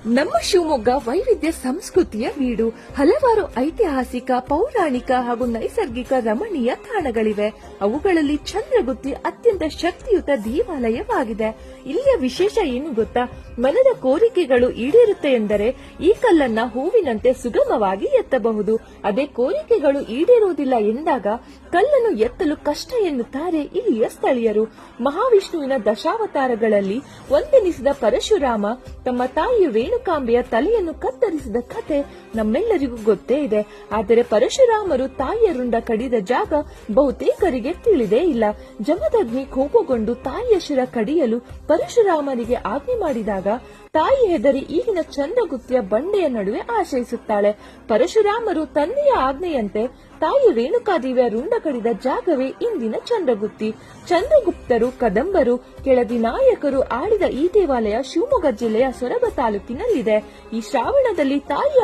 ನಮ್ಮ ಶಿವಮೊಗ್ಗ ವೈವಿಧ್ಯ ಸಂಸ್ಕೃತಿಯ ಬೀಡು. ಹಲವಾರು ಐತಿಹಾಸಿಕ, ಪೌರಾಣಿಕ ಹಾಗೂ ನೈಸರ್ಗಿಕ ರಮಣೀಯ ತಾಣಗಳಿವೆ. ಅವುಗಳಲ್ಲಿ ಚಂದ್ರಗುತ್ತಿ ಅತ್ಯಂತ ಶಕ್ತಿಯುತ ದೇವಾಲಯವಾಗಿದೆ. ಇಲ್ಲಿಯ ವಿಶೇಷ ಏನು ಗೊತ್ತಾ? ಮನದ ಕೋರಿಕೆಗಳು ಈಡೇರುತ್ತೆ ಎಂದರೆ ಈ ಕಲ್ಲನ್ನ ಹೂವಿನಂತೆ ಸುಗಮವಾಗಿ ಎತ್ತಬಹುದು. ಅದೇ ಕೋರಿಕೆಗಳು ಈಡೇರುವುದಿಲ್ಲ ಎಂದಾಗ ಕಲ್ಲನ್ನು ಎತ್ತಲು ಕಷ್ಟ ಎನ್ನುತ್ತಾರೆ ಇಲ್ಲಿಯ ಸ್ಥಳೀಯರು. ಮಹಾವಿಷ್ಣುವಿನ ದಶಾವತಾರಗಳಲ್ಲಿ ಒಂದೆನಿಸಿದ ಪರಶುರಾಮ ತಮ್ಮ ತಾಯಿ ರೇಣುಕಾಂಬೆಯ ತಲೆಯನ್ನು ಕತ್ತರಿಸಿದ ಕಥೆ ನಮ್ಮೆಲ್ಲರಿಗೂ ಗೊತ್ತೇ ಇದೆ. ಆದರೆ ಪರಶುರಾಮರು ತಾಯಿಯ ರುಂಡ ಕಡಿದ ಜಾಗ ಬಹುತೇಕರಿಗೆ ತಿಳಿದೇ ಇಲ್ಲ. ಜಮದಗ್ನಿ ಕೋಪಗೊಂಡು ತಾಯಿಯ ಶಿರ ಕಡಿಯಲು ಪರಶುರಾಮನಿಗೆ ಆಜ್ಞೆ ಮಾಡಿದಾಗ ತಾಯಿ ಹೆದರಿ ಈಗಿನ ಚಂದ್ರಗುತ್ತಿಯ ಬಂಡೆಯ ನಡುವೆ ಆಶ್ರಯಿಸುತ್ತಾಳೆ. ಪರಶುರಾಮರು ತಂದೆಯ ಆಜ್ಞೆಯಂತೆ ತಾಯಿ ರೇಣುಕಾದೇವಿಯ ರುಂಡ ಕಡಿದ ಜಾಗವೇ ಇಂದಿನ ಚಂದ್ರಗುತ್ತಿ. ಚಂದ್ರಗುಪ್ತರು, ಕದಂಬರು, ಕೆಳದಿ ನಾಯಕರು ಆಳಿದ ಈ ದೇವಾಲಯ ಶಿವಮೊಗ್ಗ ಜಿಲ್ಲೆಯ ಸೊರಬ ತಾಲೂಕಿನಲ್ಲಿದೆ. ಈ ಶ್ರಾವಣದಲ್ಲಿ ತಾಯಿಯ